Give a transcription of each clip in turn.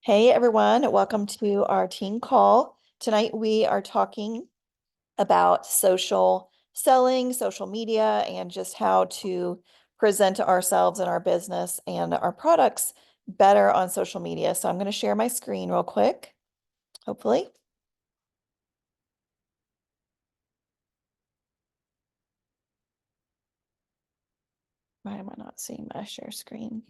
Hey everyone, welcome to our team call. Tonight we are talking about social selling, social media, and just how to present ourselves and our business and our products better on social media. So I'm going to share my screen real quick, hopefully. Why am I not seeing my share screen?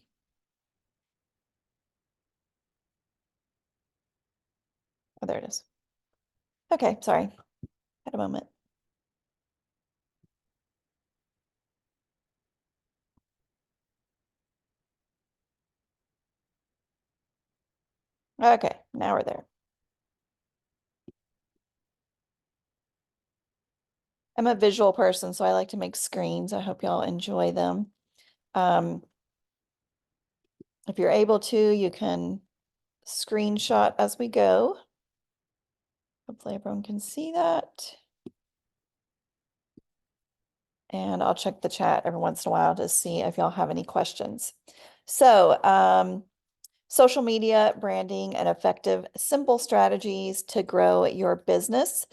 Oh, there it is. Okay, sorry. Had a moment. Okay, now we're there. I'm a visual person, so I like to make screens. I hope y'all enjoy them. Um, if you're able to, you can screenshot as we go. Hopefully everyone can see that. And I'll check the chat every once in a while to see if y'all have any questions. So, social media, branding, and effective, simple strategies to grow your business.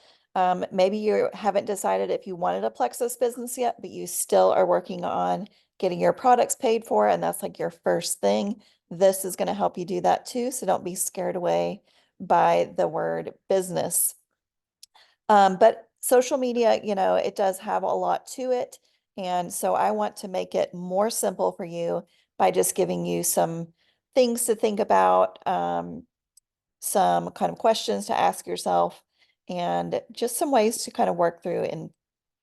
Maybe you haven't decided if you wanted a Plexus business yet, but you still are working on getting your products paid for, and that's like your first thing. This is going to help you do that too. So don't be scared away by the word business. But social media, it does have a lot to it. And so I want to make it more simple for you by just giving you some things to think about, some kind of questions to ask yourself, and just some ways to kind of work through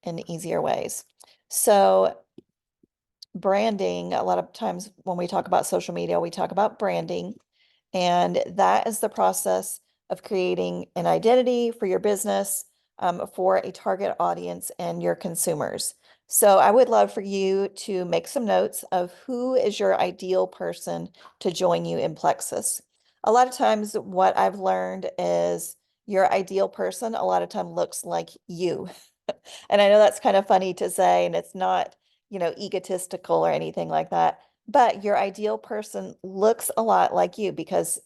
in easier ways. So branding, a lot of times when we talk about social media, we talk about branding, and that is the process of creating an identity for your business, for a target audience and your consumers. So I would love for you to make some notes of who is your ideal person to join you in Plexus. A lot of times what I've learned is your ideal person a lot of time looks like you. And I know that's kind of funny to say, and it's not, egotistical or anything like that. But your ideal person looks a lot like you because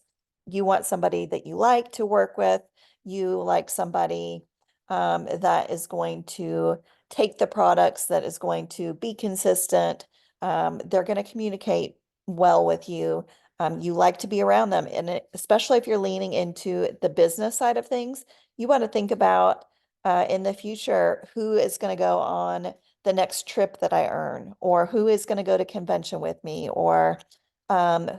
you want somebody that you like to work with. You like somebody that is going to take the products, that is going to be consistent. They're going to communicate well with you. You like to be around them. And especially if you're leaning into the business side of things, you want to think about in the future who is going to go on the next trip that I earn, or who is going to go to convention with me, or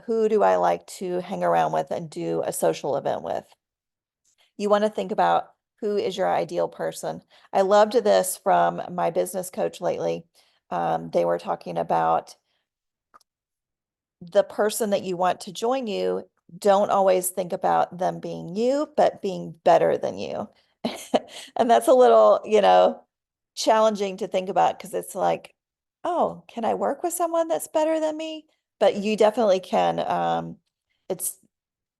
who do I like to hang around with and do a social event with. You want to think about who is your ideal person. I loved this from my business coach lately. They were talking about the person that you want to join you. Don't always think about them being you, but being better than you. And that's a little, challenging to think about because it's like, oh, can I work with someone that's better than me? But you definitely can. It's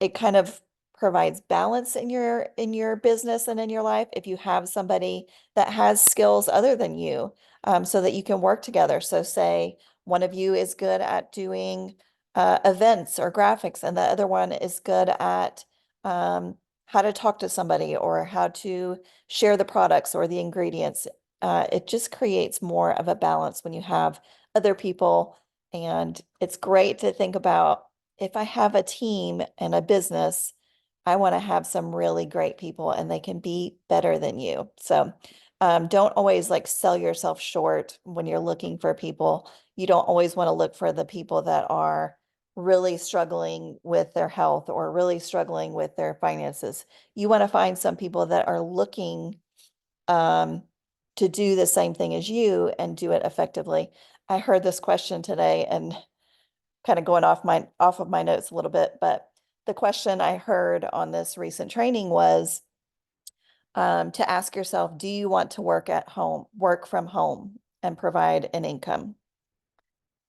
it kind of provides balance in your business and in your life if you have somebody that has skills other than you, so that you can work together. So say one of you is good at doing events or graphics, and the other one is good at how to talk to somebody or how to share the products or the ingredients. It just creates more of a balance when you have other people. And it's great to think about, if I have a team and a business, I want to have some really great people and they can be better than you. So don't always like sell yourself short when you're looking for people. You don't always want to look for the people that are really struggling with their health or really struggling with their finances. You want to find some people that are looking um, to do the same thing as you and do it effectively. I heard this question today and kind of going off of my notes a little bit, but the question I heard on this recent training was to ask yourself, do you want to work from home and provide an income?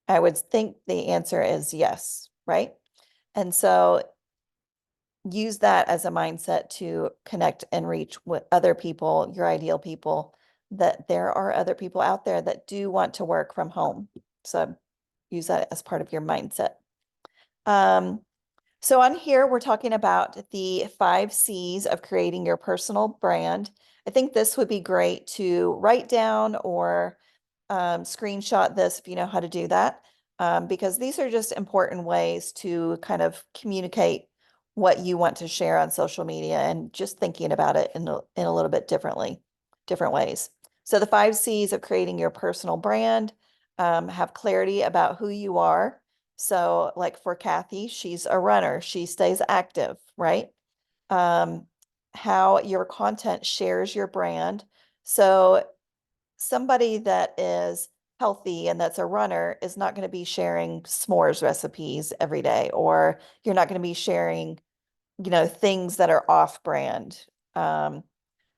I would think the answer is yes, right? And so use that as a mindset to connect and reach with other people, your ideal people, that there are other people out there that do want to work from home. So use that as part of your mindset. Um, So on here, we're talking about the 5 C's of creating your personal brand. I think this would be great to write down or screenshot this if you know how to do that, because these are just important ways to kind of communicate what you want to share on social media and just thinking about it in a little bit different ways. So the 5 C's of creating your personal brand, have clarity about who you are. So like for Kathy, she's a runner. She stays active, right? Um, how your content shares your brand. So somebody that is healthy and that's a runner is not going to be sharing s'mores recipes every day, or you're not going to be sharing, things that are off brand. Um,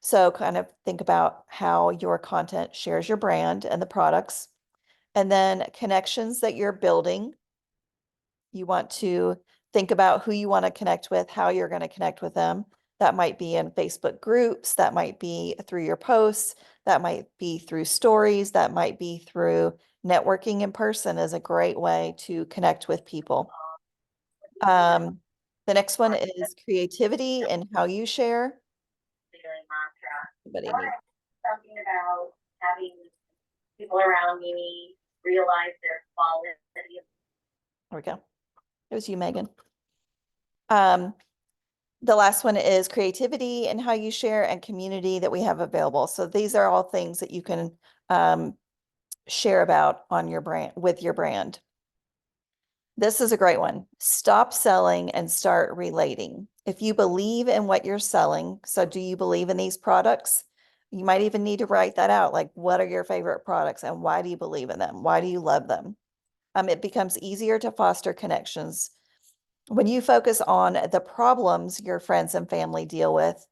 so kind of think about how your content shares your brand and the products, and then connections that you're building. You want to think about who you want to connect with, how you're going to connect with them. That might be in Facebook groups, that might be through your posts, that might be through stories, that might be through networking in person is a great way to connect with people. Um, the next one is creativity and how you share. Somebody needs, Talking about having people around me realize their quality. there we go. It was you, Megan. Um, The last one is creativity and how you share and community that we have available. So these are all things that you can share about on your brand with your brand. This is a great one. Stop selling and start relating. If you believe in what you're selling, so do you believe in these products? You might even need to write that out. Like, what are your favorite products and why do you believe in them? Why do you love them? It becomes easier to foster connections when you focus on the problems your friends and family deal with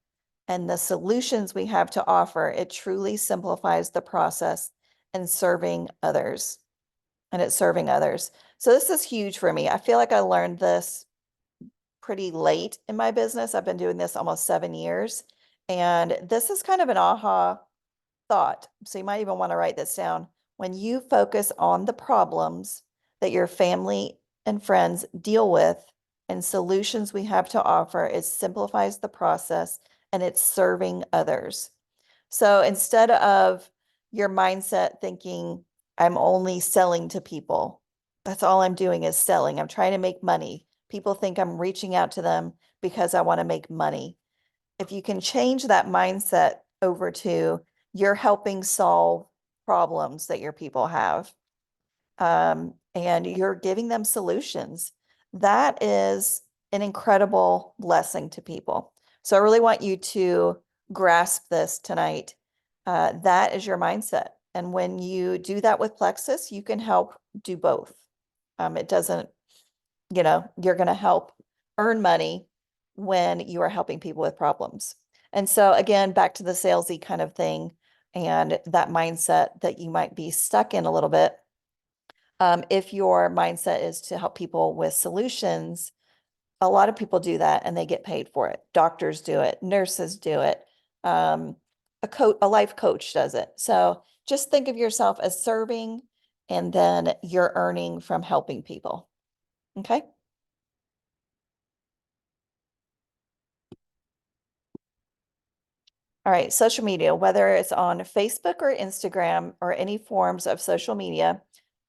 and the solutions we have to offer. It truly simplifies the process and serving others. And it's serving others. So this is huge for me. I feel like I learned this pretty late in my business. I've been doing this almost 7 years. And this is kind of an aha thought. So you might even want to write this down. When you focus on the problems that your family and friends deal with and solutions we have to offer, it simplifies the process and it's serving others. So instead of your mindset thinking, I'm only selling to people, that's all I'm doing is selling. I'm trying to make money. People think I'm reaching out to them because I want to make money. If you can change that mindset over to you're helping solve problems that your people have, and you're giving them solutions, that is an incredible blessing to people. So I really want you to grasp this tonight. That is your mindset. And when you do that with Plexus, you can help do both. It doesn't, you're going to help earn money when you are helping people with problems. And so again, back to the salesy kind of thing and that mindset that you might be stuck in a little bit. If your mindset is to help people with solutions, a lot of people do that and they get paid for it. Doctors do it, nurses do it, um, a life coach does it. So just think of yourself as serving and then you're earning from helping people. Okay. All right, social media, whether it's on Facebook or Instagram or any forms of social media,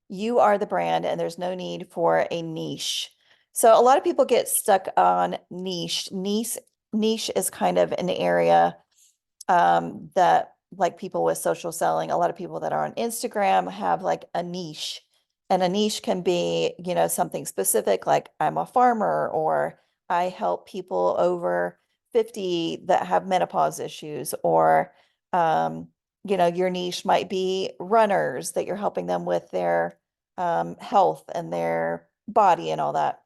you are the brand and there's no need for a niche. So a lot of people get stuck on niche. Niche is kind of an area that like people with social selling, a lot of people that are on Instagram have like a niche. And a niche can be, something specific like I'm a farmer or I help people over 50 that have menopause issues or your niche might be runners that you're helping them with their health and their body and all that.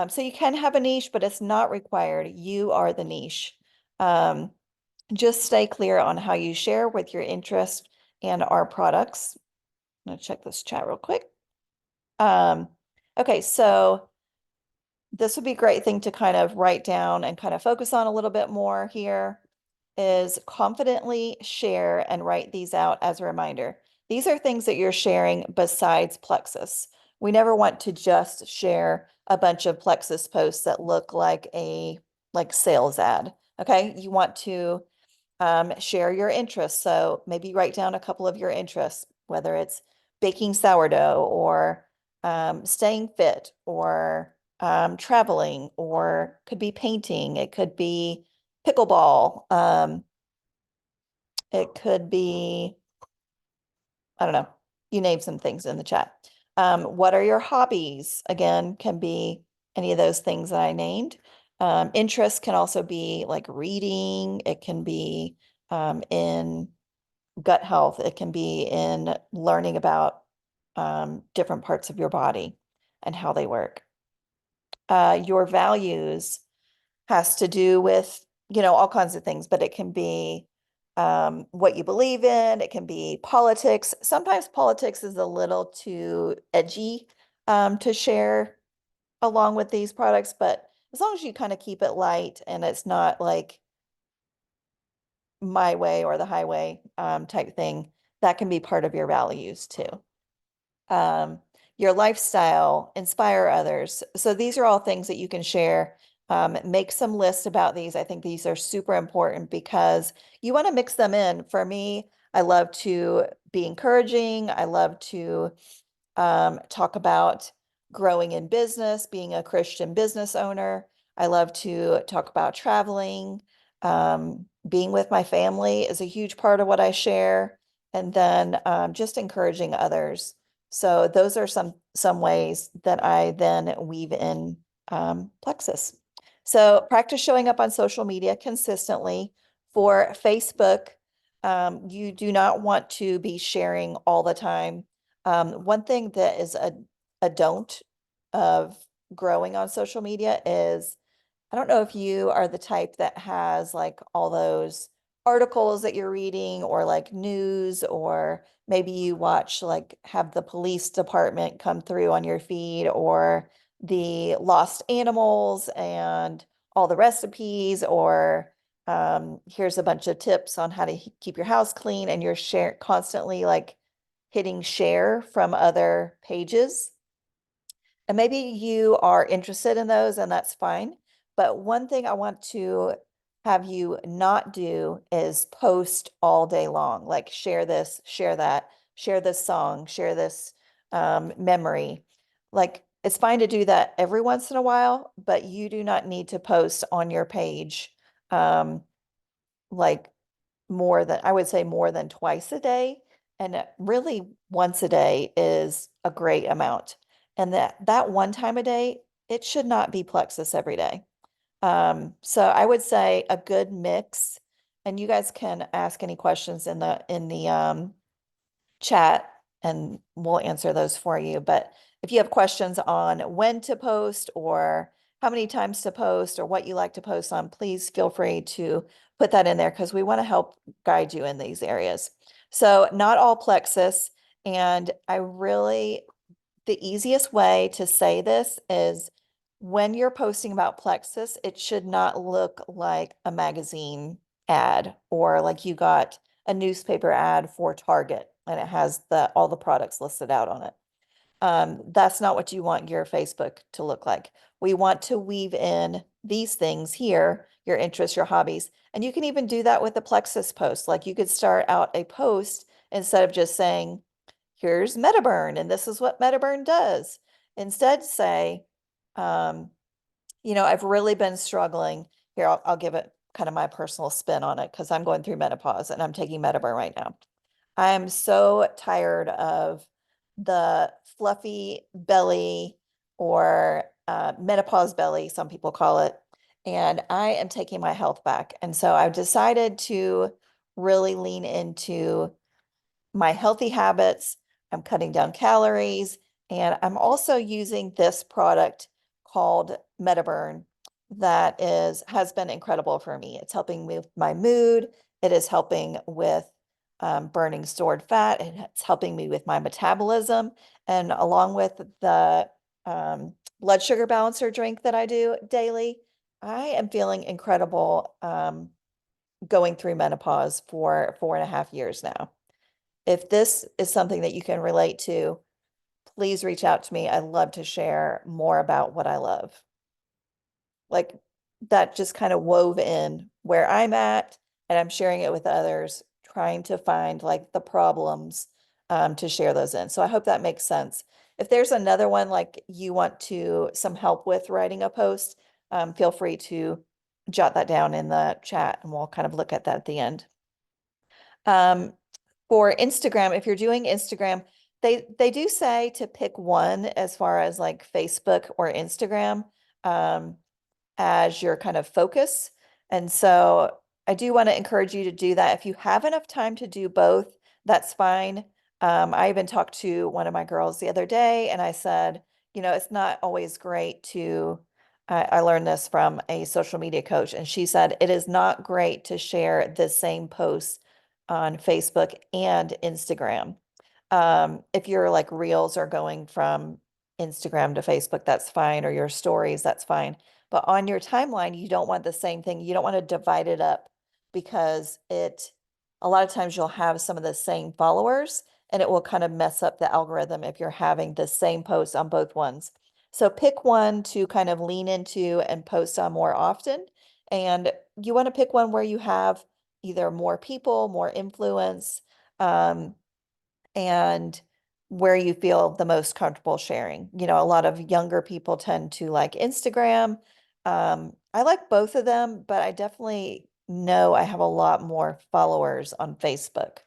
So you can have a niche, but it's not required. You are the niche. Um, just stay clear on how you share with your interest and our products. I'm going to check this chat real quick. Um, okay, so this would be a great thing to kind of write down and kind of focus on a little bit more here is confidently share and write these out as a reminder. These are things that you're sharing besides Plexus. We never want to just share a bunch of Plexus posts that look like a sales ad. Okay, you want to share your interests. So maybe write down a couple of your interests, whether it's baking sourdough or staying fit or traveling, or could be painting. It could be pickleball. It could be, I don't know, you name some things in the chat. What are your hobbies? Again, can be any of those things that I named. Interests can also be like reading. It can be in gut health. It can be in learning about different parts of your body and how they work. Your values has to do with, all kinds of things, but it can be what you believe in. It can be politics. Sometimes politics is a little too edgy to share along with these products, but as long as you kind of keep it light and it's not like my way or the highway type thing, that can be part of your values too. Um, your lifestyle, inspire others. So these are all things that you can share. Make some lists about these. I think these are super important because you want to mix them in. For me, I love to be encouraging. I love to talk about growing in business, being a Christian business owner. I love to talk about traveling. Being with my family is a huge part of what I share. And then just encouraging others. So those are some ways that I then weave in Plexus. So practice showing up on social media consistently. For Facebook, you do not want to be sharing all the time. One thing that is a don't of growing on social media is, I don't know if you are the type that has like all those articles that you're reading or like news, or maybe you watch like have the police department come through on your feed, or the lost animals and all the recipes, or here's a bunch of tips on how to keep your house clean, and you're constantly like hitting share from other pages. And maybe you are interested in those, and that's fine. But one thing I want to have you not do is post all day long, like share this, share that, share this song, share this memory. Like it's fine to do that every once in a while, but you do not need to post on your page like I would say more than twice a day. And really once a day is a great amount. And that one time a day, it should not be Plexus every day. So I would say a good mix, and you guys can ask any questions in the chat and we'll answer those for you. But if you have questions on when to post or how many times to post or what you like to post on, please feel free to put that in there because we want to help guide you in these areas. So not all Plexus, and the easiest way to say this is when you're posting about Plexus, it should not look like a magazine ad or like you got a newspaper ad for Target and it has all the products listed out on it. That's not what you want your Facebook to look like. We want to weave in these things here, your interests, your hobbies, and you can even do that with the Plexus post. Like you could start out a post instead of just saying, here's Metaburn and this is what Metaburn does. Instead say, um, I've really been struggling. Here, I'll give it kind of my personal spin on it because I'm going through menopause and I'm taking Metaburn right now. I'm so tired of the fluffy belly or menopause belly, some people call it. And I am taking my health back. And so I've decided to really lean into my healthy habits. I'm cutting down calories, and I'm also using this product called MetaBurn that has been incredible for me. It's helping with my mood. It is helping with burning stored fat, and it's helping me with my metabolism. And along with the blood sugar balancer drink that I do daily, I am feeling incredible going through menopause for 4.5 years now. If this is something that you can relate to, please reach out to me. I love to share more about what I love. Like that just kind of wove in where I'm at, and I'm sharing it with others, trying to find like the problems to share those in. So I hope that makes sense. If there's another one like you want to some help with writing a post, feel free to jot that down in the chat and we'll kind of look at that at the end. Um, for Instagram, if you're doing Instagram, they do say to pick one as far as like Facebook or Instagram. As your kind of focus. And so I do want to encourage you to do that. If you have enough time to do both, that's fine. I even talked to one of my girls the other day and I said, it's not always great to, I learned this from a social media coach, and she said, it is not great to share the same posts on Facebook and Instagram. If your like reels are going from Instagram to Facebook, that's fine, or your stories, that's fine. But on your timeline, you don't want the same thing. You don't want to divide it up because a lot of times you'll have some of the same followers and it will kind of mess up the algorithm if you're having the same post on both ones. So pick one to kind of lean into and post on more often. And you want to pick one where you have either more people, more influence, um, and where you feel the most comfortable sharing. A lot of younger people tend to like Instagram. I like both of them, but I definitely know I have a lot more followers on Facebook.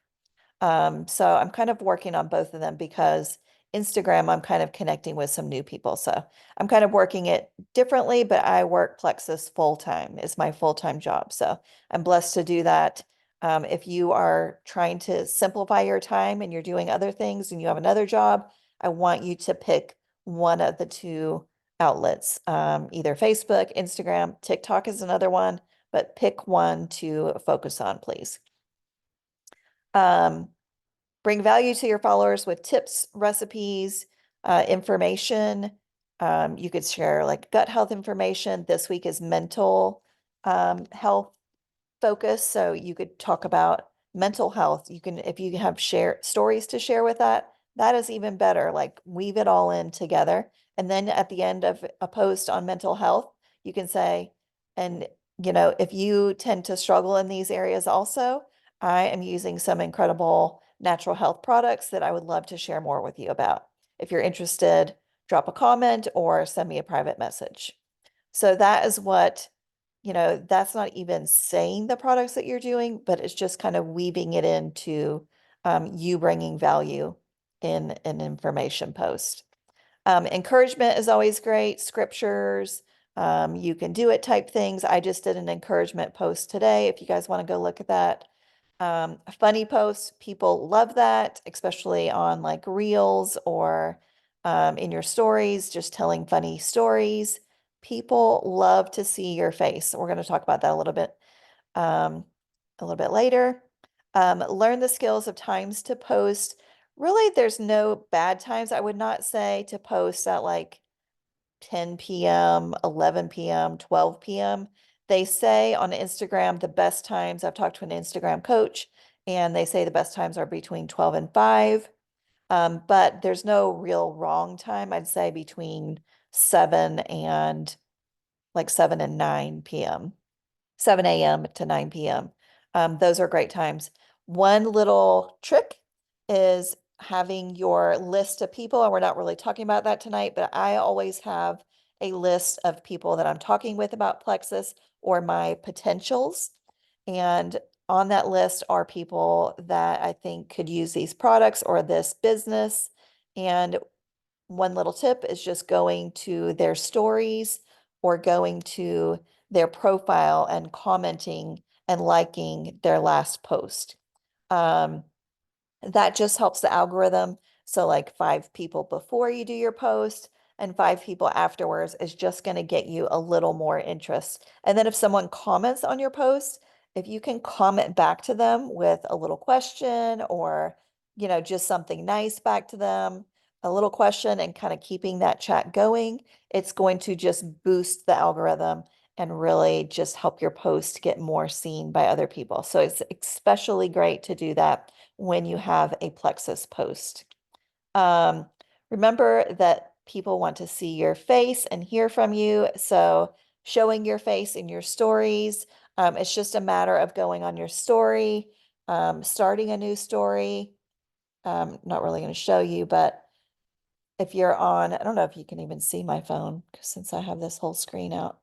So I'm kind of working on both of them because Instagram, I'm kind of connecting with some new people. So I'm kind of working it differently, but I work Plexus full time. It's my full-time job. So I'm blessed to do that. If you are trying to simplify your time and you're doing other things and you have another job, I want you to pick one of the two outlets, either Facebook, Instagram, TikTok is another one, but pick one to focus on, please. Um, Bring value to your followers with tips, recipes, information. You could share like gut health information. This week is mental health focus. So you could talk about mental health. You can, if you have share stories to share with that, that is even better. Like weave it all in together. And then at the end of a post on mental health, you can say, and if you tend to struggle in these areas also, I am using some incredible natural health products that I would love to share more with you about. If you're interested, drop a comment or send me a private message. So that is what that's not even saying the products that you're doing, but it's just kind of weaving it into you bringing value in an information post. Encouragement is always great. Scriptures, you can do it type things. I just did an encouragement post today. If you guys want to go look at that. Funny posts, people love that, especially on like reels or in your stories, just telling funny stories. People love to see your face. We're going to talk about that um, a little bit later. Learn the skills of times to post. Really, there's no bad times. I would not say to post at like 10 p.m., 11 p.m., 12 p.m. They say on Instagram, the best times, I've talked to an Instagram coach, and they say the best times are between 12 and 5. But there's no real wrong time. I'd say between 7 and 7 and 9 p.m. 7 a.m. to 9 p.m. Those are great times. One little trick is having your list of people, and we're not really talking about that tonight, but I always have a list of people that I'm talking with about Plexus or my potentials. And on that list are people that I think could use these products or this business. And one little tip is just going to their stories or going to their profile and commenting and liking their last post. Um, that just helps the algorithm. So like 5 people before you do your post and 5 people afterwards is just going to get you a little more interest. And then if someone comments on your post, if you can comment back to them with a little question or, just something nice back to them, a little question and kind of keeping that chat going, it's going to just boost the algorithm and really just help your post get more seen by other people. So it's especially great to do that when you have a Plexus post. Um, Remember that people want to see your face and hear from you. So showing your face in your stories, it's just a matter of going on your story, starting a new story. Not really going to show you, but if you're on, I don't know if you can even see my phone since I have this whole screen out.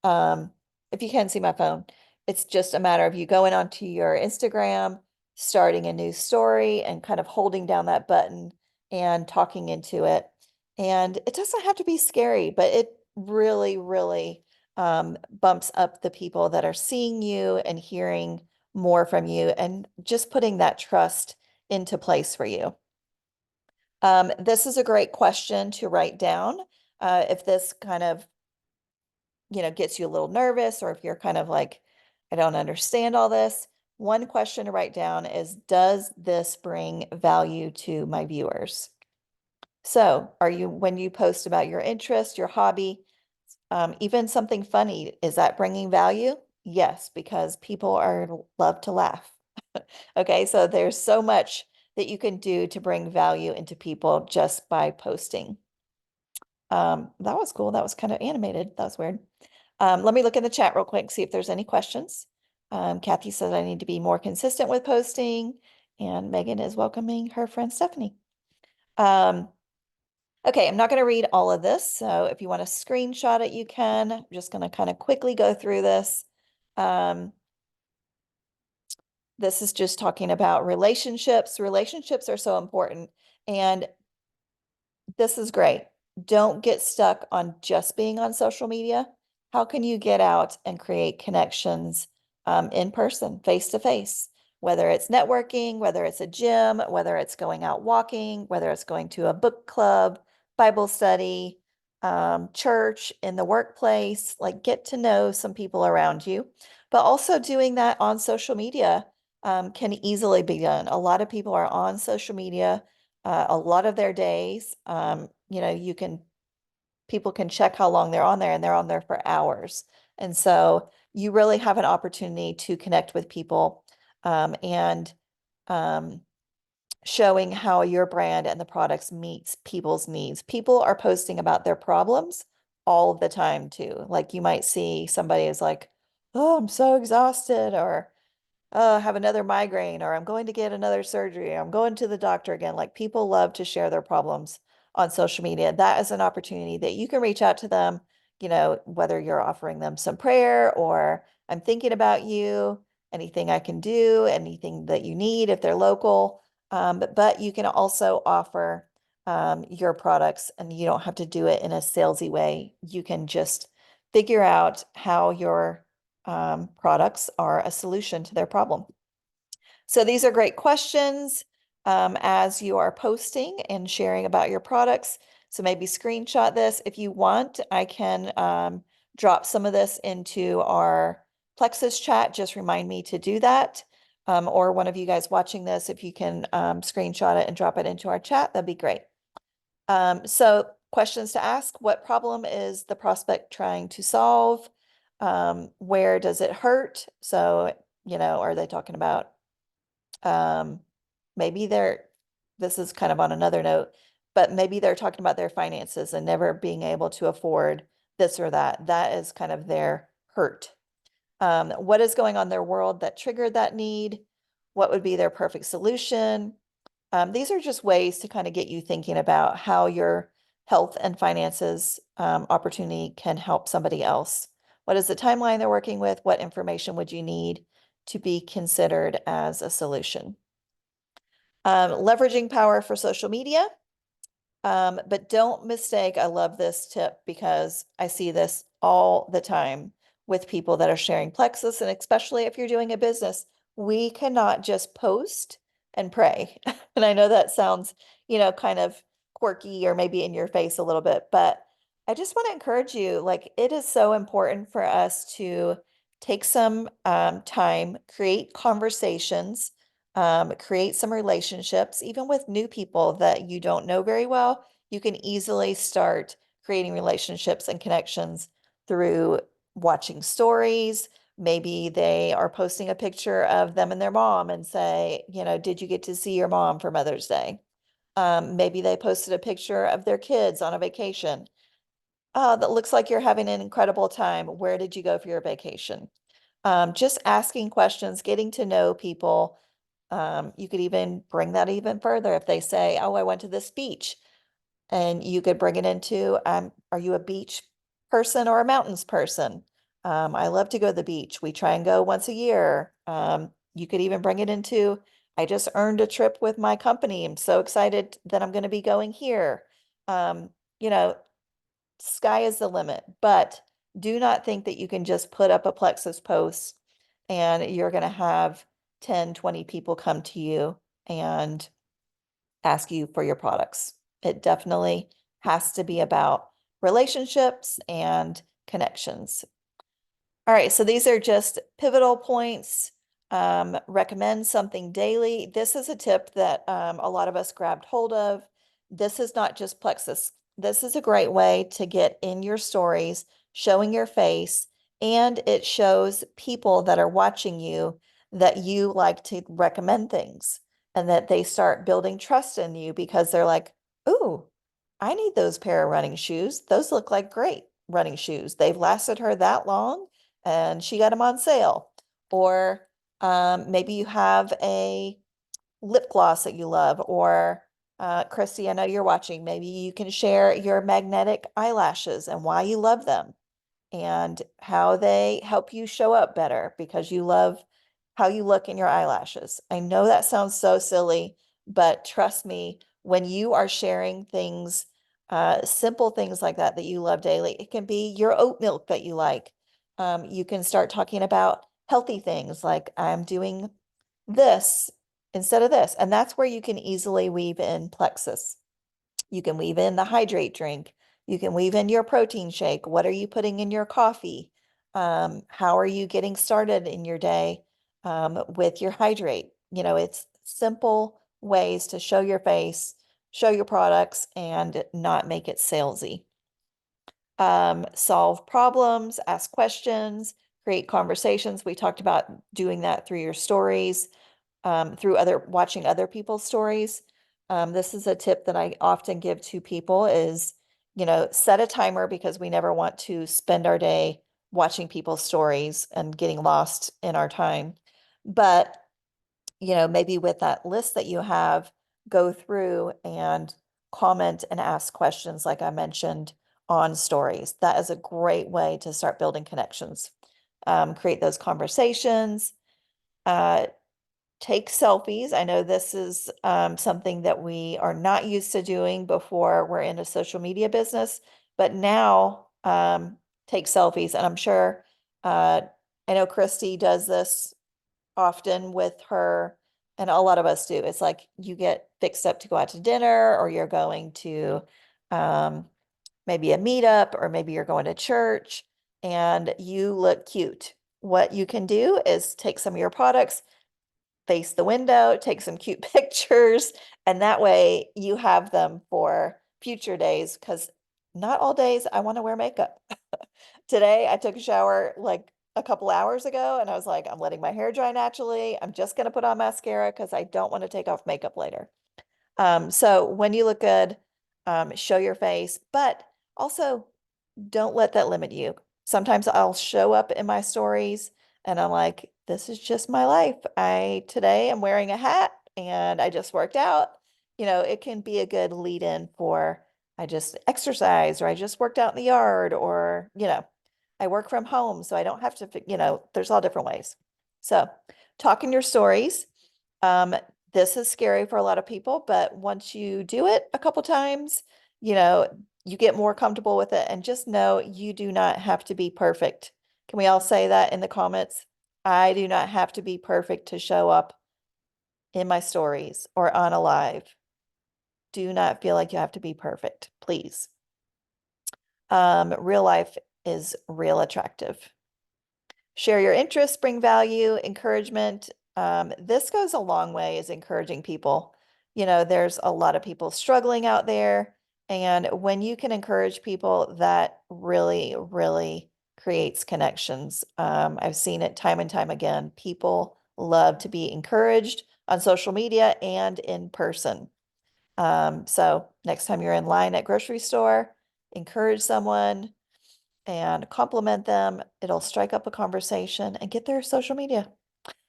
Um, if you can't see my phone, it's just a matter of you going onto your Instagram, starting a new story, and kind of holding down that button and talking into it. And it doesn't have to be scary, but it really, really bumps up the people that are seeing you and hearing more from you and just putting that trust into place for you. This is a great question to write down. If this kind of gets you a little nervous, or if you're kind of like, I don't understand all this, one question to write down is, does this bring value to my viewers? So when you post about your interest, your hobby, even something funny, is that bringing value? Yes, because people love to laugh. Okay, so there's so much that you can do to bring value into people just by posting. That was cool. That was kind of animated. That was weird. Let me look in the chat real quick, see if there's any questions. Kathy says I need to be more consistent with posting, and Megan is welcoming her friend Stephanie. Okay, I'm not going to read all of this, so if you want to screenshot it, you can. I'm just going to kind of quickly go through this. This is just talking about relationships. Relationships are so important, and this is great. Don't get stuck on just being on social media. How can you get out and create connections in person, face to face? Whether it's networking, whether it's a gym, whether it's going out walking, whether it's going to a book club, Bible study, church, in the workplace, like get to know some people around you. But also doing that on social media can easily be done. A lot of people are on social media a lot of their days. People can check how long they're on there, and they're on there for hours. And so you really have an opportunity to connect with people and um, showing how your brand and the products meets people's needs. People are posting about their problems all the time too. Like you might see somebody is like, oh, I'm so exhausted, or have another migraine, or I'm going to get another surgery, I'm going to the doctor again. Like people love to share their problems on social media. That is an opportunity that you can reach out to them, whether you're offering them some prayer or I'm thinking about you, anything I can do, anything that you need if they're local. But you can also offer your products, and you don't have to do it in a salesy way. You can just figure out how your products are a solution to their problem. So these are great questions as you are posting and sharing about your products. So maybe screenshot this. If you want, I can drop some of this into our Plexus chat. Just remind me to do that. Or one of you guys watching this, if you can screenshot it and drop it into our chat, that'd be great. So questions to ask: what problem is the prospect trying to solve? Where does it hurt? So, are they talking about maybe this is kind of on another note, but maybe they're talking about their finances and never being able to afford this or that. That is kind of their hurt. What is going on in their world that triggered that need? What would be their perfect solution? These are just ways to kind of get you thinking about how your health and finances opportunity can help somebody else. What is the timeline they're working with? What information would you need to be considered as a solution? Leveraging power for social media. But don't mistake, I love this tip because I see this all the time with people that are sharing Plexus, and especially if you're doing a business, we cannot just post and pray. And I know that sounds, kind of quirky or maybe in your face a little bit, but I just want to encourage you, like it is so important for us to take some time, create conversations, create some relationships, even with new people that you don't know very well. You can easily start creating relationships and connections through watching stories. Maybe they are posting a picture of them and their mom and say, did you get to see your mom for Mother's Day? Maybe they posted a picture of their kids on a vacation. Oh, that looks like you're having an incredible time. Where did you go for your vacation? Just asking questions, getting to know people. You could even bring that even further if they say, "Oh, I went to this beach." And you could bring it into, are you a beach person or a mountains person? I love to go to the beach. We try and go once a year. You could even bring it into, I just earned a trip with my company. I'm so excited that I'm going to be going here. Um, you know, sky is the limit, but do not think that you can just put up a Plexus post and you're going to have 10, 20 people come to you and ask you for your products. It definitely has to be about relationships and connections. All right, so these are just pivotal points. Recommend something daily. This is a tip that a lot of us grabbed hold of. This is not just Plexus. This is a great way to get in your stories, showing your face, and it shows people that are watching you that you like to recommend things and that they start building trust in you because they're like, ooh, I need those pair of running shoes. Those look like great running shoes. They've lasted her that long and she got them on sale. Or maybe you have a lip gloss that you love, or Christy, I know you're watching. Maybe you can share your magnetic eyelashes and why you love them and how they help you show up better because you love how you look in your eyelashes. I know that sounds so silly, but trust me, when you are sharing things, simple things like that that you love daily, it can be your oat milk that you like. You can start talking about healthy things like I'm doing this instead of this. And that's where you can easily weave in Plexus. You can weave in the hydrate drink. You can weave in your protein shake. What are you putting in your coffee? How are you getting started in your day with your hydrate? You know, it's simple ways to show your face, show your products, and not make it salesy. Solve problems, ask questions, create conversations. We talked about doing that through your stories, through watching other people's stories. This is a tip that I often give to people is, set a timer because we never want to spend our day watching people's stories and getting lost in our time. But, maybe with that list that you have, go through and comment and ask questions like I mentioned on stories. That is a great way to start building connections. Create those conversations. Uh, Take selfies. I know this is something that we are not used to doing before we're in a social media business, but now take selfies. And I'm sure, I know Christy does this often with her, and a lot of us do. It's like you get fixed up to go out to dinner, or you're going to um, maybe a meetup, or maybe you're going to church and you look cute. What you can do is take some of your products, face the window, take some cute pictures, and that way you have them for future days because not all days I want to wear makeup. Today I took a shower like a couple hours ago and I was like, I'm letting my hair dry naturally. I'm just going to put on mascara because I don't want to take off makeup later. So when you look good, show your face, but also don't let that limit you. Sometimes I'll show up in my stories and I'm like, this is just my life. Today I'm wearing a hat and I just worked out. It can be a good lead in for I just exercise or I just worked out in the yard or, I work from home so I don't have to, there's all different ways. So talking your stories. Um, this is scary for a lot of people, but once you do it a couple times, you know, you get more comfortable with it and just know you do not have to be perfect. Can we all say that in the comments? I do not have to be perfect to show up in my stories or on a live. Do not feel like you have to be perfect, please. Real life is real attractive. Share your interests, bring value, encouragement. This goes a long way is encouraging people. There's a lot of people struggling out there. And when you can encourage people, that really, really creates connections. I've seen it time and time again. People love to be encouraged on social media and in person. So next time you're in line at grocery store, encourage someone and compliment them. It'll strike up a conversation and get their social media.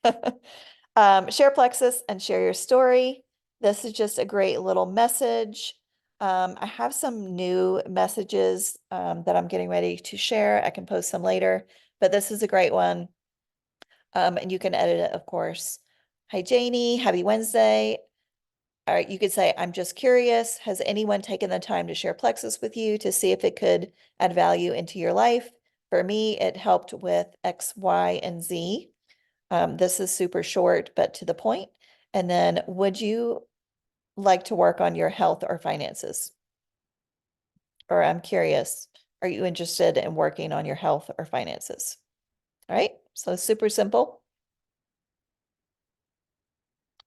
Share Plexus and share your story. This is just a great little message. I have some new messages that I'm getting ready to share. I can post some later, but this is a great one. And you can edit it, of course. Hi, Janie. Happy Wednesday. All right, you could say, I'm just curious. Has anyone taken the time to share Plexus with you to see if it could add value into your life? For me, it helped with X, Y, and Z. This is super short, but to the point. And then, would you like to work on your health or finances? Or I'm curious, are you interested in working on your health or finances? All right, so super simple.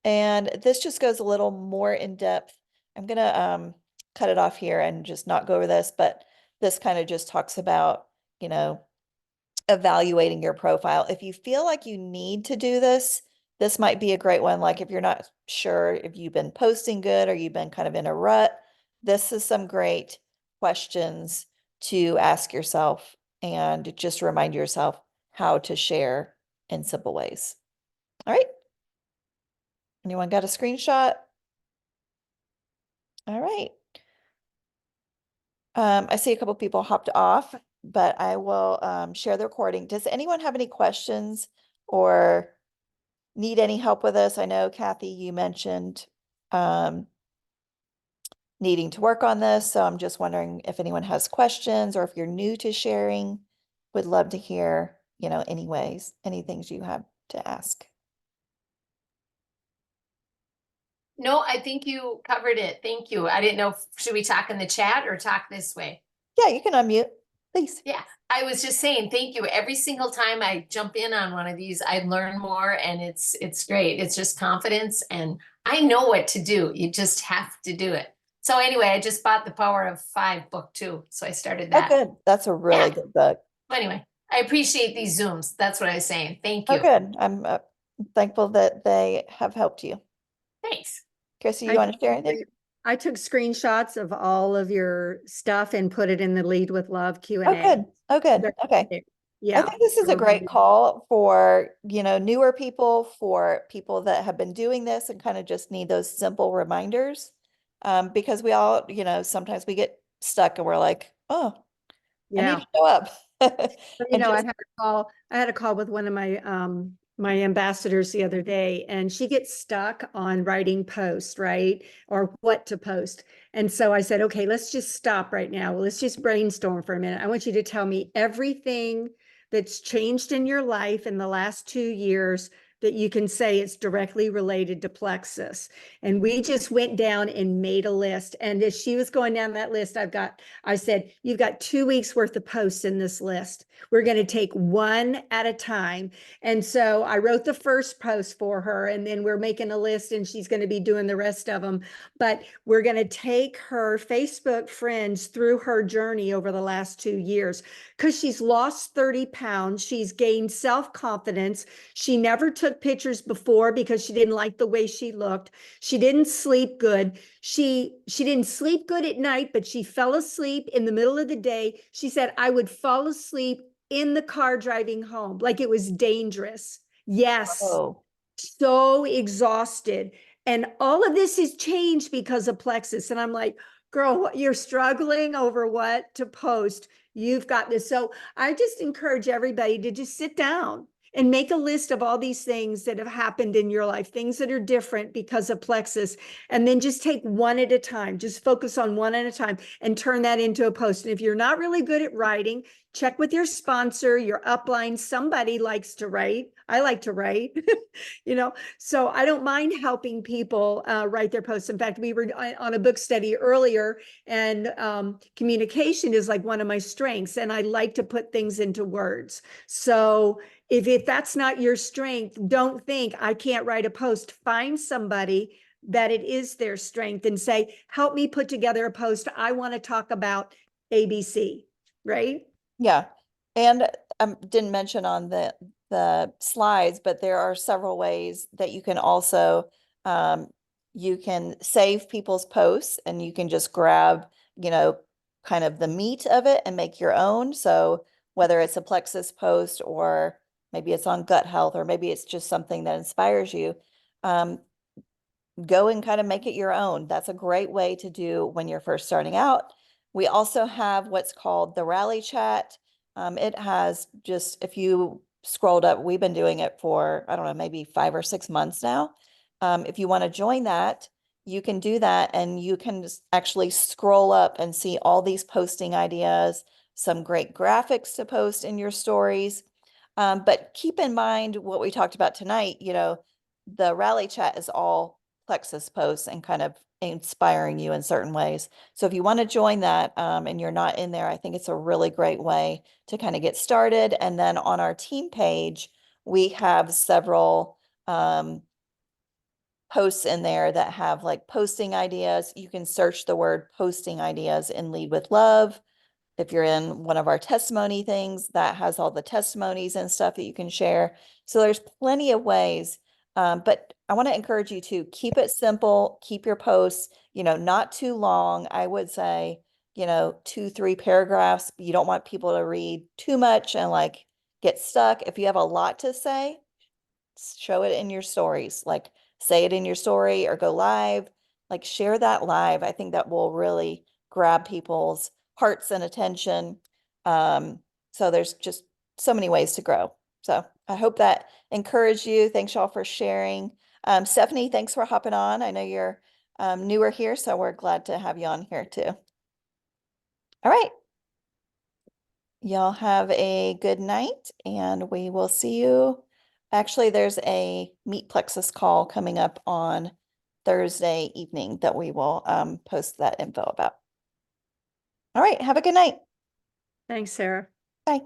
And this just goes a little more in depth. I'm gonna cut it off here and just not go over this, but this kind of just talks about, you know, evaluating your profile. If you feel like you need to do this, this might be a great one. Like if you're not sure if you've been posting good or you've been kind of in a rut, this is some great questions to ask yourself and just remind yourself how to share in simple ways. All right. Anyone got a screenshot? All right. I see a couple people hopped off, but I will share the recording. Does anyone have any questions or need any help with this? I know, Kathy, you mentioned um, needing to work on this, so I'm just wondering if anyone has questions or if you're new to sharing, would love to hear, any things you have to ask. No, I think you covered it. Thank you. I didn't know, should we talk in the chat or talk this way? Yeah, you can unmute, please. Yeah, I was just saying thank you. Every single time I jump in on one of these, I learn more and it's great. It's just confidence and I know what to do. You just have to do it. So anyway, I just bought The Power of Five book too. So I started Oh, that. good. That's a really Yeah. good book. Anyway, I appreciate these Zooms. That's what I was saying. Thank Oh, you. good. I'm thankful that they have helped you. Thanks. Chrissy, you I want to took share anything? I took screenshots of all of your stuff and put it in the Lead with Love Q&A. Oh, good. Oh, good. They're Okay. there. I Yeah. think this is a great call for, newer people, for people that have been doing this and kind of just need those simple reminders. Because we all, sometimes we get stuck and we're like, oh, I need Yeah. to show up. You And know, just, I had a call with one of my ambassadors the other day, and she gets stuck on writing posts, right? Or what to post. And so I said, okay, let's just stop right now. Let's just brainstorm for a minute. I want you to tell me everything that's changed in your life in the last 2 years that you can say it's directly related to Plexus. And we just went down and made a list. And as she was going down that list, I said, you've got 2 weeks worth of posts in this list. We're going to take one at a time. And so I wrote the first post for her, and then we're making a list and she's going to be doing the rest of them. But we're going to take her Facebook friends through her journey over the last 2 years, because she's lost 30 pounds. She's gained self-confidence. She never took pictures before because she didn't like the way she looked. She didn't sleep good. She didn't sleep good at night, but she fell asleep in the middle of the day. She said, I would fall asleep in the car driving home, like it was dangerous. Yes, oh, so exhausted. And all of this has changed because of Plexus. And I'm like, girl, you're struggling over what to post. You've got this. So I just encourage everybody to just sit down and make a list of all these things that have happened in your life, things that are different because of Plexus, and then just take one at a time. Just focus on one at a time and turn that into a post. And if you're not really good at writing, check with your sponsor, your upline. Somebody likes to write. I like to write, so I don't mind helping people write their posts. In fact, we were on a book study earlier, and communication is like one of my strengths, and I like to put things into words. So if that's not your strength, don't think I can't write a post. Find somebody that it is their strength and say, help me put together a post. I want to talk about ABC, right? yeah. And didn't mention on the slides, but there are several ways that you can also You can save people's posts and you can just grab, kind of the meat of it and make your own. So whether it's a Plexus post or maybe it's on gut health, or maybe it's just something that inspires you, go and kind of make it your own. That's a great way to do when you're first starting out. We also have what's called the Rally Chat. It has just, if you scrolled up, we've been doing it for, I don't know, maybe 5 or 6 months now. If you want to join that, you can do that, and you can just actually scroll up and see all these posting ideas, some great graphics to post in your stories. But keep in mind what we talked about tonight, the Rally Chat is all Plexus posts and kind of inspiring you in certain ways. So if you want to join that, and you're not in there, I think it's a really great way to kind of get started. And then on our team page, we have several posts in there that have like posting ideas. You can search the word posting ideas in Lead with Love. If you're in one of our testimony things, that has all the testimonies and stuff that you can share. So there's plenty of ways. But I want to encourage you to keep it simple, keep your posts, not too long. I would say, 2, 3 paragraphs. You don't want people to read too much and like get stuck. If you have a lot to say, show it in your stories, like say it in your story or go live, like share that live. I think that will really grab people's hearts and attention. So there's just so many ways to grow. So I hope that encouraged you. Thanks y'all for sharing. Stephanie, thanks for hopping on. I know you're newer here, so we're glad to have you on here too. All right. Y'all have a good night, and we will see you. Actually, there's a Meet Plexus call coming up on Thursday evening that we will post that info about. All right, have a good night. Thanks, Sarah. Bye.